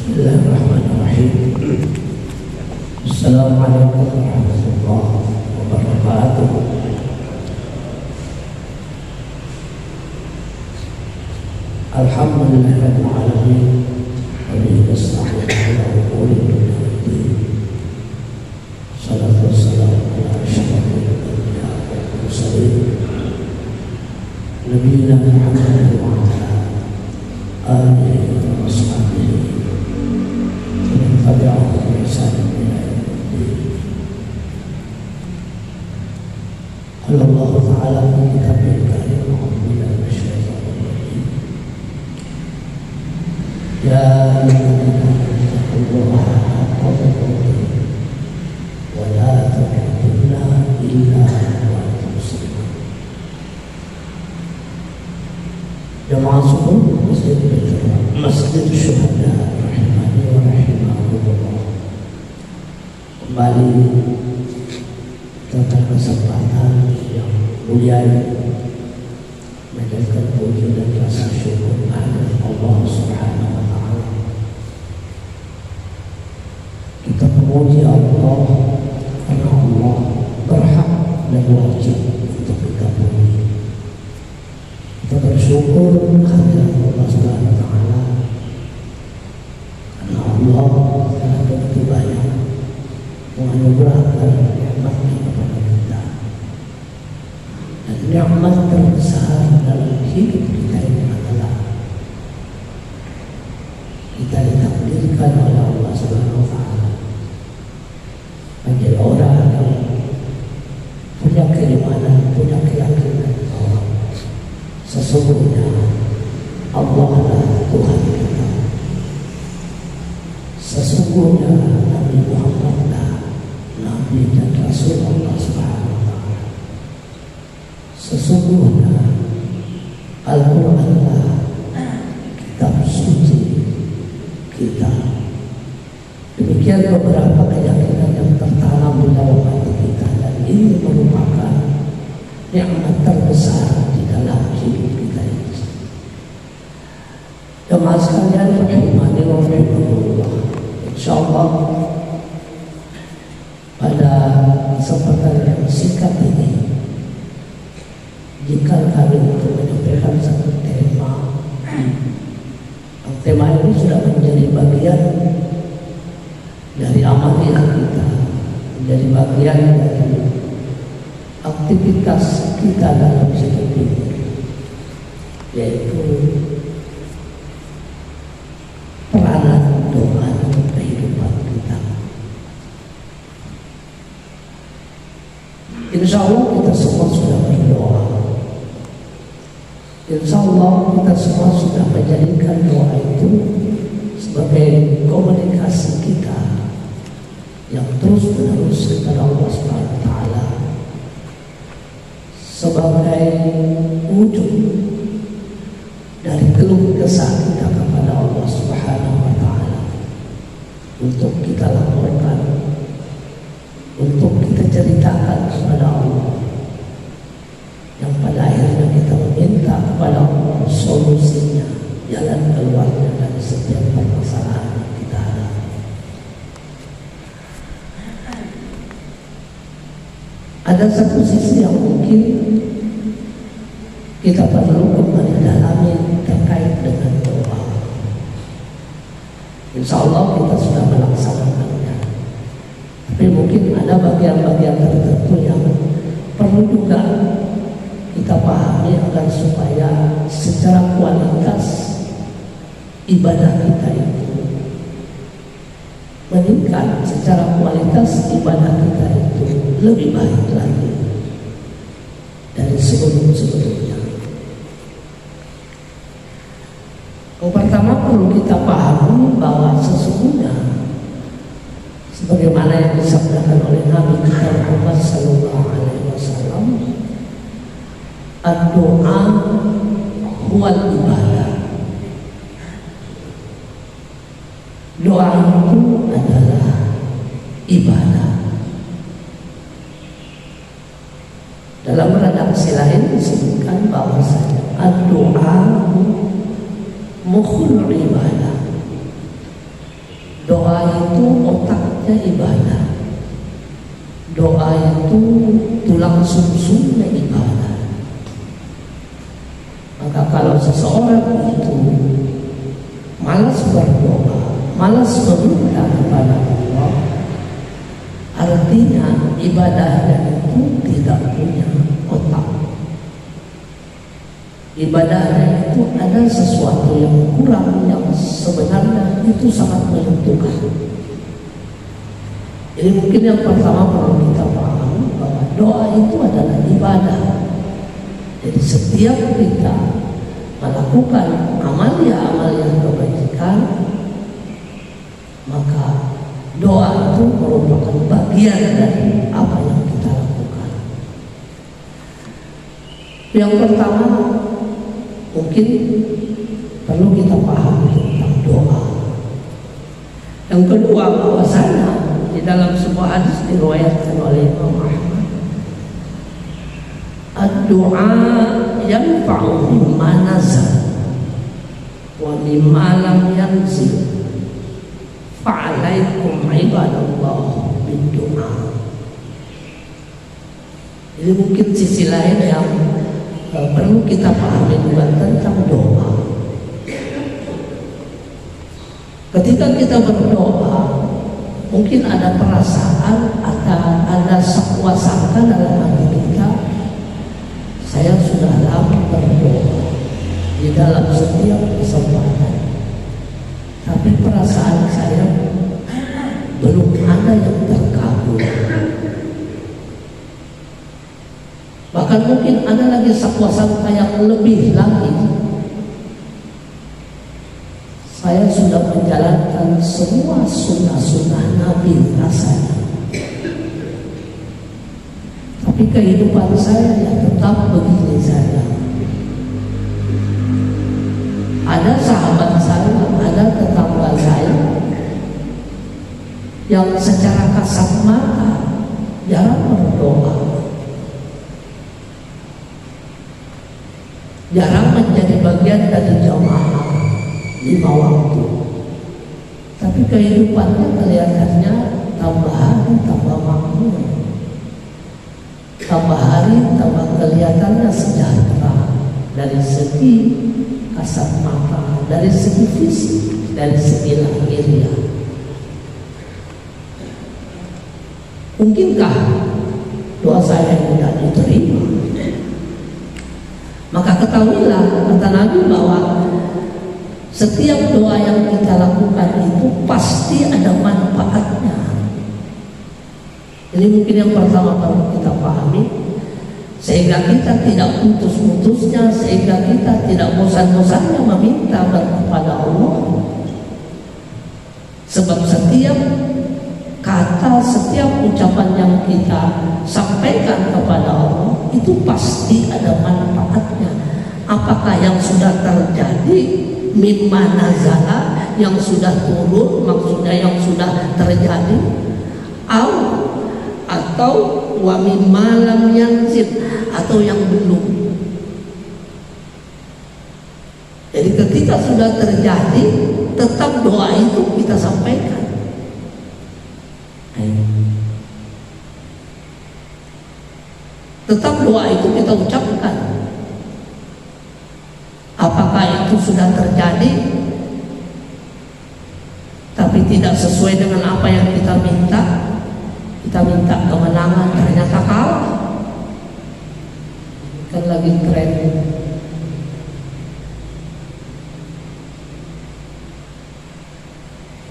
Bismillahirrahmanirrahim. Assalamualaikum warahmatullahi wabarakatuh. Alhamdulillahirabbil alamin. Wa bihi nasta'in 'ala umuri dunya waddin. Shallallahu wassalamu ala asyrafil anbiya wal mursalin. Nabiyina Muhammad wa ala alihi wa sahbihi tabi'ahum bi ihsan ila yaumil din. Qala Allah ta'ala fi kitabihil karim minal syaitanir rajim. Ya ayyuhalladzina taqullaha haqqa tuqatih wa la tamutunna illa wa antum muslimun. Jamaah subuh Masjid Syuhada rahimani wa rahimakumullah. Kembali dalam kesempatan yang mulia menjadikan puji dan rasa syukur kepada Allah Subhanahu wa taala. Kita memuji Allah karena Allah berhak dan wajib untuk kita puji. Kita bersyukur kehadirat Allah Subhanahu wa taala karena Allah telah begitu banyak menganugerahkan nikmatnya kepada kita. Dan nikmat terbesar dalam hidup kita ini adalah kita ditakdirkan oleh Allah Subhanahu wa taala menjadi orang yang punya keimanan, punya keyakinan bahwa sesungguhnya Allah adalah Tuhan kita. Sesungguhnya Nabi Muhammad adalah Nabi dan Rasul Allah Subhanahu wa taala. Sesungguhnya Al-Quran adalah kitab suci kita. Demikian beberapa keyakinan yang tertanam di dalam hati kita, dan ini merupakan nikmat terbesar di dalam hidup kita ini. Jemaah sekalian rahimani wa rahimakumullah. Insyaallah pada kesempatan yang singkat ini, jika kami untuk menyampaikan satu tema, tema ini sudah menjadi bagian dari amaliyah kita, menjadi bagian dari aktivitas kita dalam hidup ini, yaitu peranan doa dalam kehidupan kita. Insya Allah kita semua sudah berdoa. Insya Allah kita semua sudah menjadikan doa itu sebagai komunikasi kita yang terus menerus kepada Allah Subhanahu wa taala, sebagai wujud dari keluh kesah kita kepada Allah Subhanahu wa taala, untuk kita laporkan, untuk kita ceritakan kepada Allah, yang pada akhirnya kita meminta kepada Allah solusinya, jalan keluarnya dari setiap permasalahan yang kita hadapi. Ada satu sisi yang mungkin kita perlu kembali dalami terkait dengan doa. Insya Allah kita sudah melaksanakannya, tapi mungkin ada bagian-bagian tertentu yang perlu juga kita pahami agar supaya secara kualitas ibadah kita itu meningkat, secara kualitas ibadah kita itu lebih baik lagi dari sebelum-sebelumnya. Yang pertama perlu kita pahami bahwa sesungguhnya sebagaimana yang disabdakan oleh Nabi kita Muhammad sallallahu alaihi wasallam, ad-doa huwal ibadah. Doa itu adalah ibadah. Dalam redaksi lain disebutkan bahwasanya ad-doa mukhul ibadah. Doa itu otaknya ibadah. Doa itu tulang sumsumnya ibadah. Maka kalau seseorang itu malas berdoa, malas meminta kepada Allah, artinya ibadahnya itu tidak punya otak. Ibadahnya itu ada sesuatu yang kurang, yang sebenarnya itu sangat menentukan. Jadi mungkin yang pertama perlu kita pahami bahwa doa itu adalah ibadah. Jadi setiap kita melakukan amalia-amalia kebajikan, maka doa itu merupakan bagian dari apa yang kita lakukan. Yang pertama, mungkin perlu kita pahami tentang doa. Yang kedua, bahwasanya di dalam sebuah hadis diriwayatkan oleh Imam Ahmad, ad-du'a yanfa'u mimma nazal wa mimma lam yanzil fa'alaikum ibadallah bid-du'a. Jadi mungkin sisi lain yang perlu kita pahami juga tentang doa. Ketika kita berdoa, mungkin ada perasaan, ada sebuah sangka dalam hati kita, saya sudah lama berdoa di dalam setiap kesempatan, tapi perasaan saya belum ada yang terkabul. Bahkan mungkin ada lagi sebuah sangka yang lebih lagi, saya sudah menjalankan semua sunnah-sunnah Nabi rasanya, tapi kehidupan saya ya tetap begini saja. Ada sahabat saya, ada tetangga saya yang secara kasat mata jarang berdoa, jarang menjadi bagian dari jamaah 5 waktu, tapi kehidupannya kelihatannya tambah hari tambah makmur, tambah hari tambah kelihatannya sejahtera dari segi kasat mata, dari segi fisik, dari segi lahiriah. Mungkinkah doa saya tidak diterima? Maka ketahuilah, kata Nabi, bahwa setiap doa yang kita lakukan itu pasti ada manfaatnya. Ini mungkin yang pertama perlu kita pahami, sehingga kita tidak putus-putusnya, sehingga kita tidak bosan-bosannya meminta kepada Allah. Sebab setiap kata, setiap ucapan yang kita sampaikan kepada Allah itu pasti ada manfaatnya. Apakah yang sudah terjadi mimma nazala, yang sudah turun, maksudnya yang sudah terjadi, atau wa mimma lam yanzil, atau yang belum. Jadi ketika sudah terjadi, tetap doa itu kita sampaikan. Tetap doa itu kita ucapkan. Apakah itu sudah terjadi tapi tidak sesuai dengan apa yang kita minta, kita minta kemenangan ternyata kalah. Kan lagi tren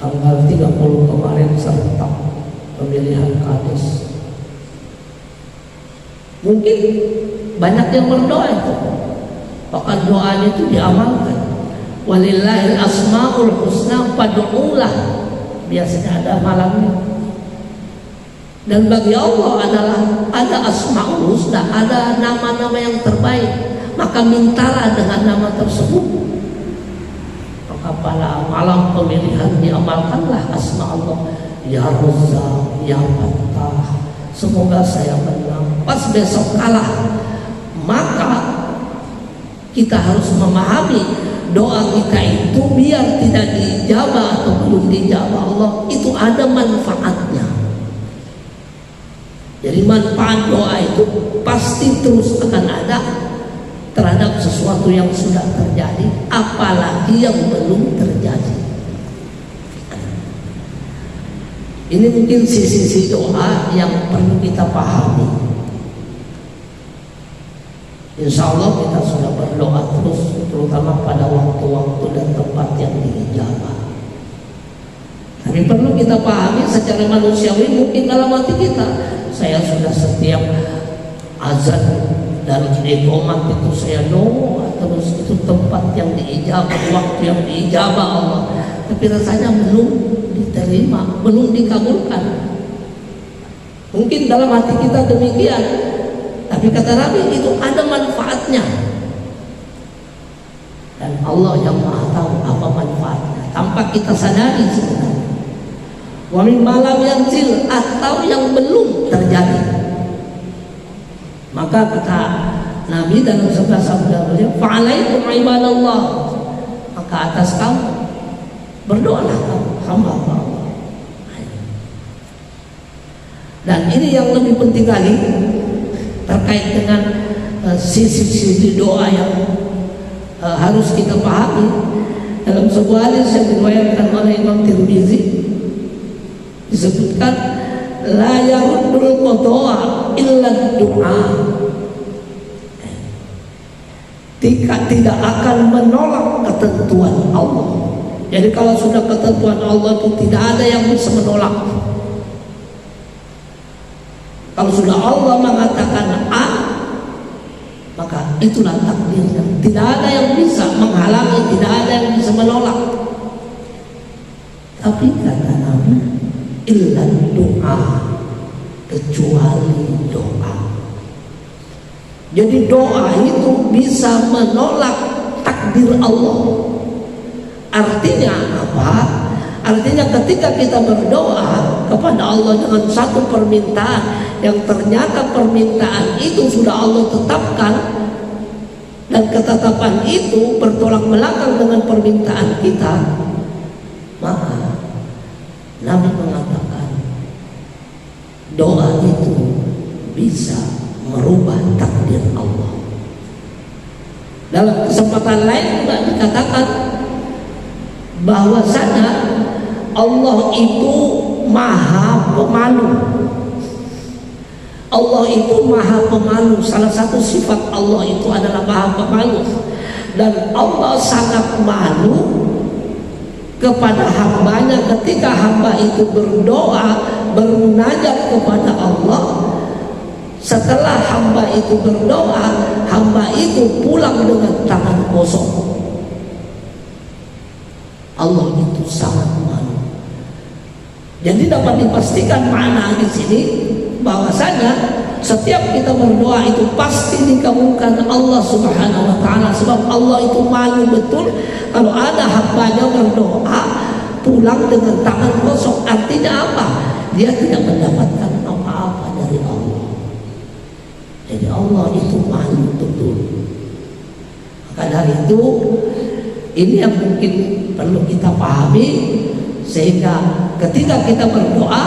tanggal 30 kemarin serentak pemilihan kades. Mungkin banyak yang berdoa itu, bahkan doanya itu diamalkan. Walillahil asmaul husna fad'ulah, biasanya ada malamnya. Dan bagi Allah adalah ada asmaul husna, ada nama-nama yang terbaik, maka mintalah dengan nama tersebut. Maka pada malam pemilihan diamalkanlah asma Allah, ya Razzaq, ya Fattah, semoga saya menang. Pas besok kalah, maka kita harus memahami doa kita itu biar tidak dijabah atau belum dijawab Allah itu ada manfaatnya. Jadi manfaat doa itu pasti terus akan ada terhadap sesuatu yang sudah terjadi, apalagi yang belum terjadi. Ini mungkin sisi-sisi doa yang perlu kita pahami. Insya Allah kita sudah berdoa terus, terutama pada waktu-waktu dan tempat yang diijabah. Tapi perlu kita pahami secara manusiawi, mungkin dalam hati kita, saya sudah setiap azan dan iqamah itu saya doa terus, itu tempat yang diijabah, waktu yang diijabah Allah, tapi rasanya belum diterima, belum dikabulkan. Mungkin dalam hati kita demikian, tapi kata Nabi itu ada manfaatnya, dan Allah yang Maha tahu apa manfaatnya tanpa kita sadari sebenarnya. Wa min malam yanzil, atau yang belum terjadi. Maka kata Nabi dalam sabda beliau, fa'alaikum ibadallah, maka atas kamu berdoalah kamu hamba Allah. Dan ini yang lebih penting lagi terkait dengan sisi-sisi doa yang harus kita pahami. Dalam sebuah hadis yang diriwayatkan oleh Imam Tirmizi disebutkan, la yaruddul qada'a illa du'a, tidak akan menolak ketentuan Allah. Jadi kalau sudah ketentuan Allah itu tidak ada yang bisa menolak. Kalau sudah Allah mengatakan A, maka itulah takdirnya. Tidak ada yang bisa menghalangi, tidak ada yang bisa menolak. Tapi kata Nabi, illa doa, kecuali doa. Jadi doa itu bisa menolak takdir Allah. Artinya apa? Artinya ketika kita berdoa kepada Allah dengan satu permintaan yang ternyata permintaan itu sudah Allah tetapkan, dan ketetapan itu bertolak belakang dengan permintaan kita, maka Nabi mengatakan doa itu bisa merubah takdir Allah. Dalam kesempatan lain juga dikatakan bahwasanya Allah itu maha pemalu. Allah itu maha pemalu. Salah satu sifat Allah itu adalah maha pemalu, dan Allah sangat malu kepada hambanya ketika hamba itu berdoa, bermunajat kepada Allah. Setelah hamba itu berdoa, hamba itu pulang dengan tangan kosong. Allah itu sangat malu. Jadi dapat dipastikan makna di sini bahwasanya setiap kita berdoa itu pasti dikabulkan Allah Subhanahu wa taala, sebab Allah itu malu betul kalau ada hambanya berdoa pulang dengan tangan kosong. Artinya apa? Dia tidak mendapatkan apa-apa dari Allah. Jadi Allah itu malu betul. Maka dari itu, ini yang mungkin perlu kita pahami, sehingga ketika kita berdoa,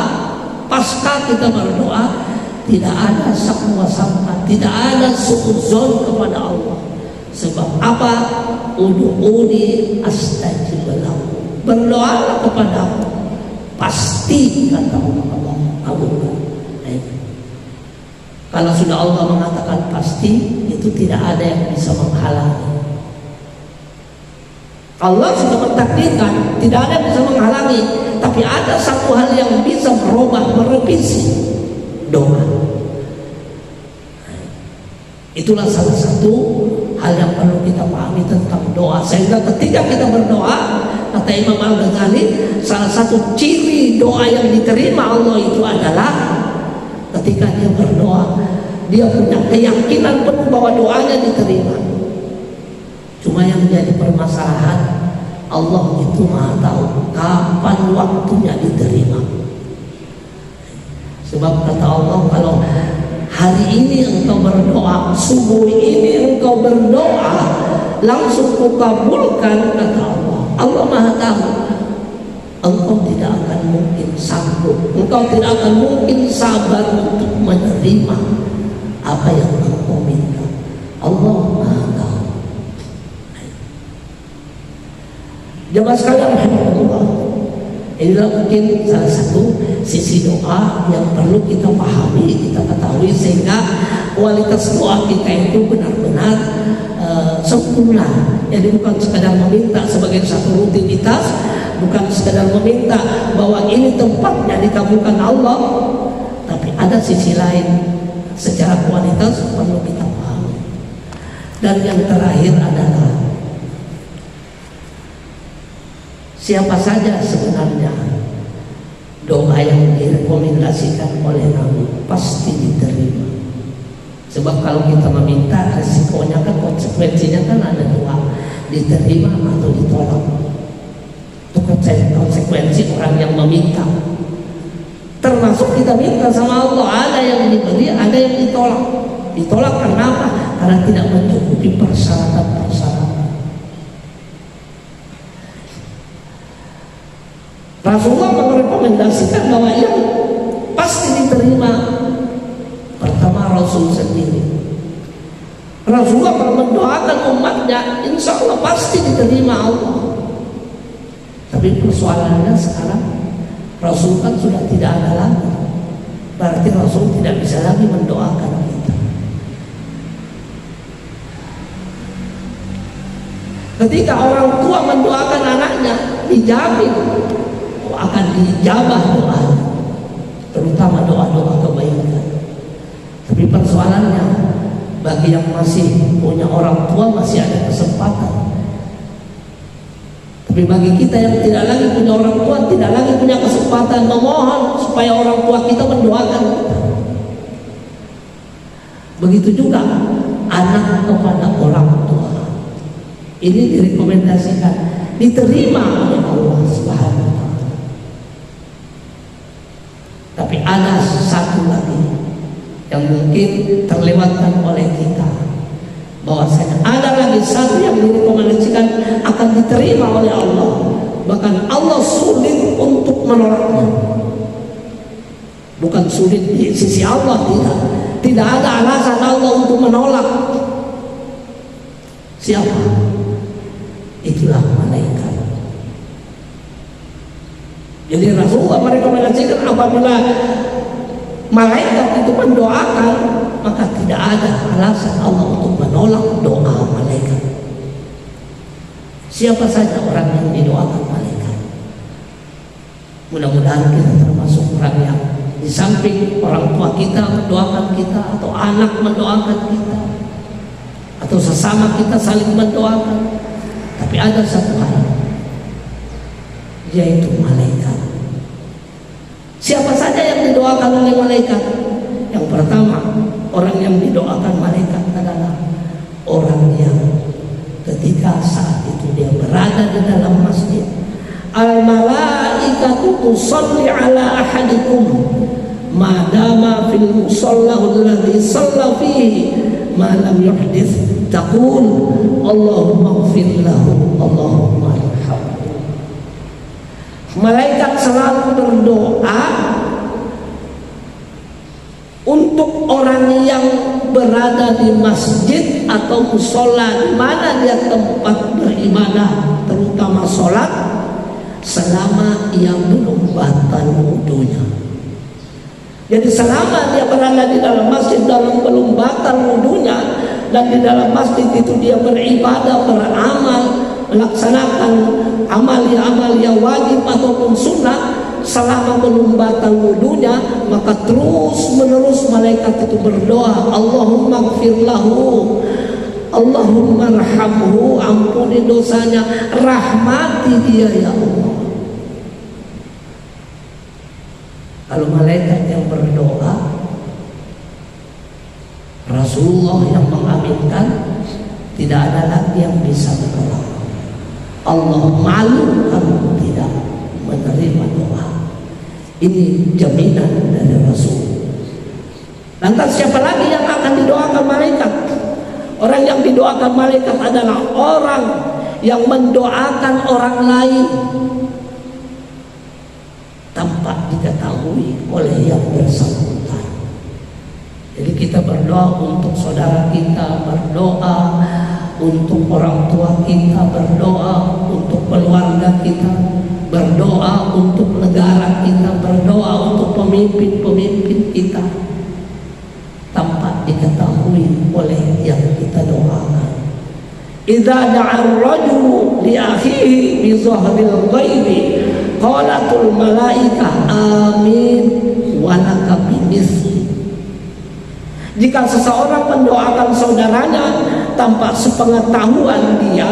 pasca kita berdoa, tidak ada sakwa sangka, tidak ada suudzon kepada Allah. Sebab apa? Ud'uni astajib lakum. Berdoalah kepada Allah, pasti kata Allah kabulkan. Kalau sudah Allah mengatakan pasti, itu tidak ada yang bisa menghalangi. Allah sudah mentakdirkan, tidak ada yang bisa menghalangi. Tapi ada satu hal yang bisa merubah, merevisi doa. Itulah salah satu hal yang perlu kita pahami tentang doa. Sehingga ketika kita berdoa, kata Imam Al-Ghazali, salah satu ciri doa yang diterima Allah itu adalah ketika dia berdoa, dia punya keyakinan penuh bahwa doanya diterima. Cuma yang menjadi permasalahan, Allah itu Maha tahu kapan waktunya diterima. Sebab kata Allah, kalau hari ini engkau berdoa, subuh ini engkau berdoa, langsung kukabulkan, kata Allah. Allah Maha tahu. engkau tidak akan mungkin sanggup, engkau tidak akan mungkin sabar untuk menerima apa yang engkau minta. Allah Maha Tahu. Jemaah sekalian rahimahullah, inilah mungkin salah satu sisi doa yang perlu kita pahami, kita ketahui, sehingga kualitas doa kita itu benar-benar sempurna. Jadi bukan sekadar meminta sebagai satu rutinitas, bukan sekadar meminta bahwa ini tempatnya dikabulkan Allah, tapi ada sisi lain secara kualitas perlu kita pahami. Dan yang terakhir adalah siapa saja sebenarnya doa yang direkomendasikan oleh Nabi pasti diterima. Sebab kalau kita meminta, resikonya kan, konsekuensinya kan ada dua, diterima atau ditolak. Itu konsekuensi orang yang meminta. Termasuk kita minta sama Allah, ada yang diberi, ada yang ditolak. Ditolak karena apa? Karena tidak mencukupi persyaratan-persyaratan. Rasulullah merekomendasikan bahwa yang pasti diterima pertama Rasul sendiri. Rasulullah mendoakan umatnya, insya Allah pasti diterima Allah. Tapi persoalannya sekarang Rasul kan sudah tidak ada lagi, berarti Rasul tidak bisa lagi mendoakan kita. Ketika orang tua mendoakan anaknya, dijamin akan dijabah doa, terutama doa-doa kebaikan. Tapi persoalannya, bagi yang masih punya orang tua masih ada kesempatan. Tapi bagi kita yang tidak lagi punya orang tua, tidak lagi punya kesempatan, memohon supaya orang tua kita mendoakan kita. Begitu juga anak kepada orang tua. Ini direkomendasikan, diterima oleh Allah Subhanahu wa Ta'ala. Tapi ada satu lagi yang mungkin terlewatkan oleh kita, bahwasanya ada lagi satu yang direkomendasikan akan diterima oleh Allah, bahkan Allah sulit untuk menolaknya. Bukan sulit di sisi Allah, tidak ada alasan Allah untuk menolak. Siapa? Itulah malaikat. Jadi Rasulullah merekomendasikan apabila malaikat itu mendoakan, maka tidak ada alasan Allah untuk menolak doa malaikat. Siapa saja orang yang didoakan malaikat. Mudah-mudahan kita termasuk orang yang di samping orang tua kita mendoakan kita, atau anak mendoakan kita, atau sesama kita saling mendoakan. Tapi ada satu hal, yaitu malaikat. Siapa saja yang didoakan oleh malaikat? Yang pertama, orang yang didoakan malaikat adalah orang yang ketika saat itu dia berada di dalam masjid, al-malaikatu tusalli ala ahadikum madama fil musallahu alladhi shalla fihi ma lam yuhdits, taqul Allahumma ighfir lahu, Allahumma arhamhu. Malaikat selalu berdoa untuk orang yang berada di masjid atau musola, di mana dia tempat beribadah, terutama sholat, selama ia belum batal wudunya. Jadi selama dia berada di dalam masjid dalam belum batal wudunya, dan di dalam masjid itu dia beribadah, beramal, melaksanakan amal yang wajib ataupun sunnah, selama belum batal wudunya, maka terus menerus malaikat itu berdoa, Allahumma ighfir lahu, Allahumma arhamhu, ampuni dosanya, rahmati dia ya Allah. Kalau malaikat yang berdoa, Rasulullah yang mengaminkan, tidak ada lagi yang bisa menolak. Allah malu kalau tidak menerima doa. Ini jaminan dari Rasul. Lantas siapa lagi yang akan didoakan malaikat? Orang yang didoakan malaikat adalah orang yang mendoakan orang lain. tanpa diketahui oleh yang bersangkutan. Jadi kita berdoa untuk saudara kita, berdoa untuk orang tua kita, berdoa untuk keluarga kita, berdoa untuk negara kita, berdoa untuk pemimpin-pemimpin kita tanpa diketahui oleh yang kita doakan. Idza da'a ar-rajulu li akhihi bi dhahril ghaibi qalatul malaikah amin wa laka bimithli. Jika seseorang mendoakan saudaranya tanpa sepengetahuan dia,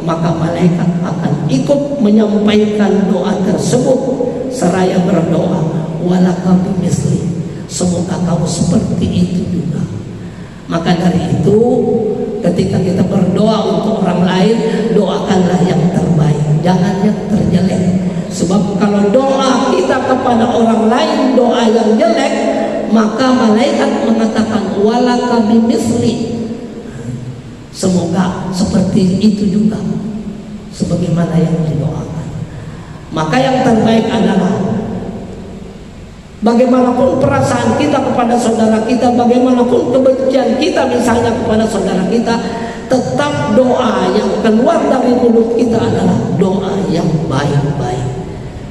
maka malaikat akan ikut menyampaikan doa tersebut seraya berdoa, walaka bimithli, semoga kau seperti itu juga. Maka dari itu, ketika kita berdoa untuk orang lain, doakanlah yang terbaik, jangan yang terjelek. Sebab kalau doa kita kepada orang lain doa yang jelek, maka malaikat mengatakan walaka bimithli, semoga seperti itu juga sebagaimana yang didoakan. Maka yang terbaik adalah bagaimanapun perasaan kita kepada saudara kita, bagaimanapun kebencian kita misalnya kepada saudara kita, tetap doa yang keluar dari mulut kita adalah doa yang baik-baik.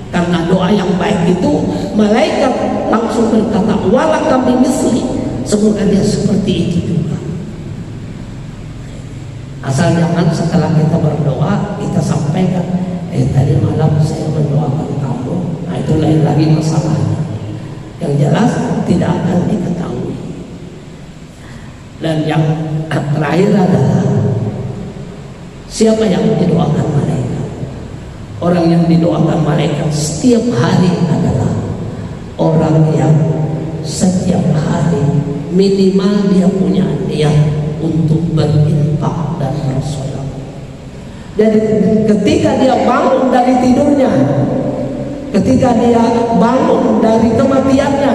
Karena doa yang baik itu malaikat langsung berkata walaka bimithli, semoga dia seperti itu juga. Asal jangan setelah kita berdoa kita sampaikan, tadi malam saya mendoakan kamu. Nah itu lain lagi masalahnya. Yang jelas tidak akan diketahui. Dan yang terakhir adalah siapa yang didoakan malaikat? Orang yang didoakan malaikat setiap hari adalah orang yang setiap hari minimal dia punya niat untuk berinfak dan bersedekah. Jadi ketika dia bangun dari tidurnya, ketika dia bangun dari kematiannya,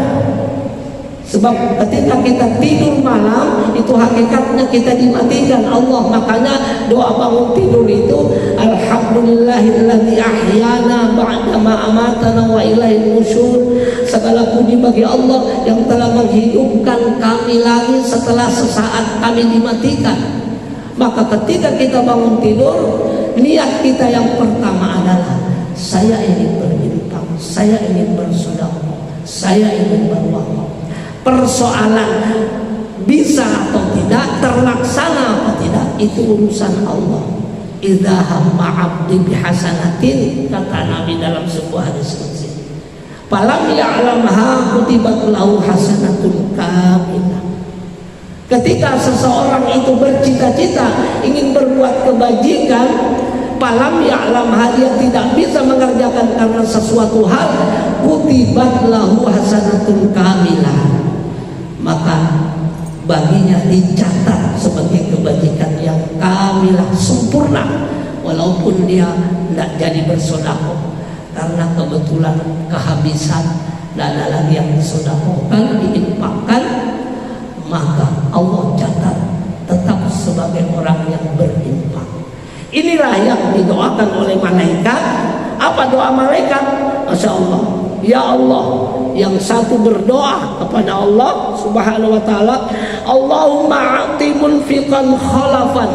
sebab ketika kita tidur malam itu hakikatnya kita dimatikan Allah. Makanya doa bangun tidur itu alhamdulillahilladzi ahyana ba'dama amatana wa ilaihil nusyur. Segala puji bagi Allah yang telah menghidupkan kami lagi setelah sesaat kami dimatikan. Maka ketika kita bangun tidur, niat kita yang pertama adalah saya ingin berinfak, saya ingin bersedekah, saya ingin berwakaf. Persoalan bisa atau tidak, terlaksana atau tidak, itu urusan Allah. Idza hamma 'abdi bihasanatin, kata Nabi dalam sebuah hadis qudsi, falam ya'lamha kutibat lahu hasanatun kamilah. Ketika seseorang itu bercita-cita ingin berbuat kebajikan, falam ya'lamha, dia tidak bisa mengerjakan karena sesuatu hal, kutibat lahu hasanatun kamilah, maka baginya dicatat sebagai kebajikan yang kamilah, sempurna, walaupun dia tidak jadi bersedekah karena kebetulan kehabisan, tidak ada lagi yang disedekahkan, diinfakkan, maka Allah catat tetap sebagai orang yang berinfak. Inilah yang didoakan oleh malaikat. Apa doa malaikat? Masya Allah, ya Allah, yang satu berdoa kepada Allah Subhanahu wa taala, Allahumma a'ti munfiqan khalafan.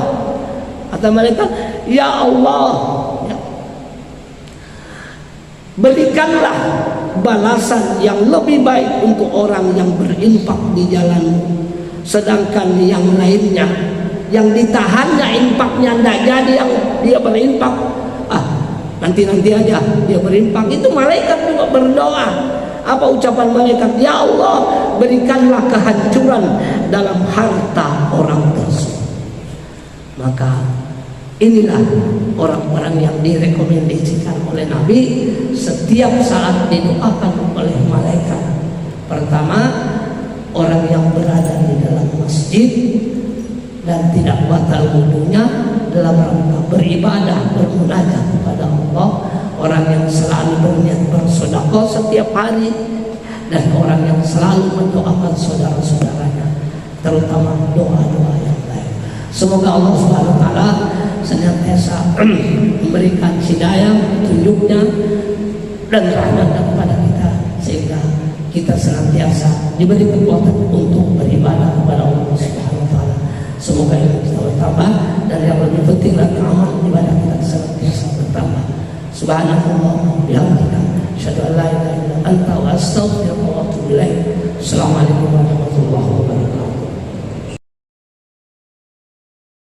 Kata malaikat, ya Allah, berikanlah balasan yang lebih baik untuk orang yang berinfak di jalan-Mu. Sedangkan yang lainnya, yang ditahannya infaknya tidak jadi, yang dia berinfak, nanti aja dia berinfak. Itu malaikat juga berdoa. Apa ucapan malaikat? Ya Allah, berikanlah kehancuran dalam harta orang tersebut. Maka inilah orang-orang yang direkomendasikan oleh Nabi setiap saat didoakan oleh malaikat. Pertama, orang yang berada di dalam masjid dan tidak batal wudunya dalam rangka beribadah, bermunajat kepada Allah, orang yang selalu berniat bersedekah setiap hari, dan orang yang selalu mendoakan saudara-saudaranya, terutama doa-doa yang baik. Semoga Allah Subhanahu wa taala senantiasa memberikan hidayah, petunjuknya dan rahmatnya kepada kita. kita senantiasa diberi kekuatan untuk beribadah kepada Allah Subhanahu wa taala. Semoga ilmu kita bertambah, dan yang lebih penting lagi amal ibadah kita senantiasa bertambah. Subhanallah wa bihamdika, asyhadu an la ilaha illa anta wa astaghfiruka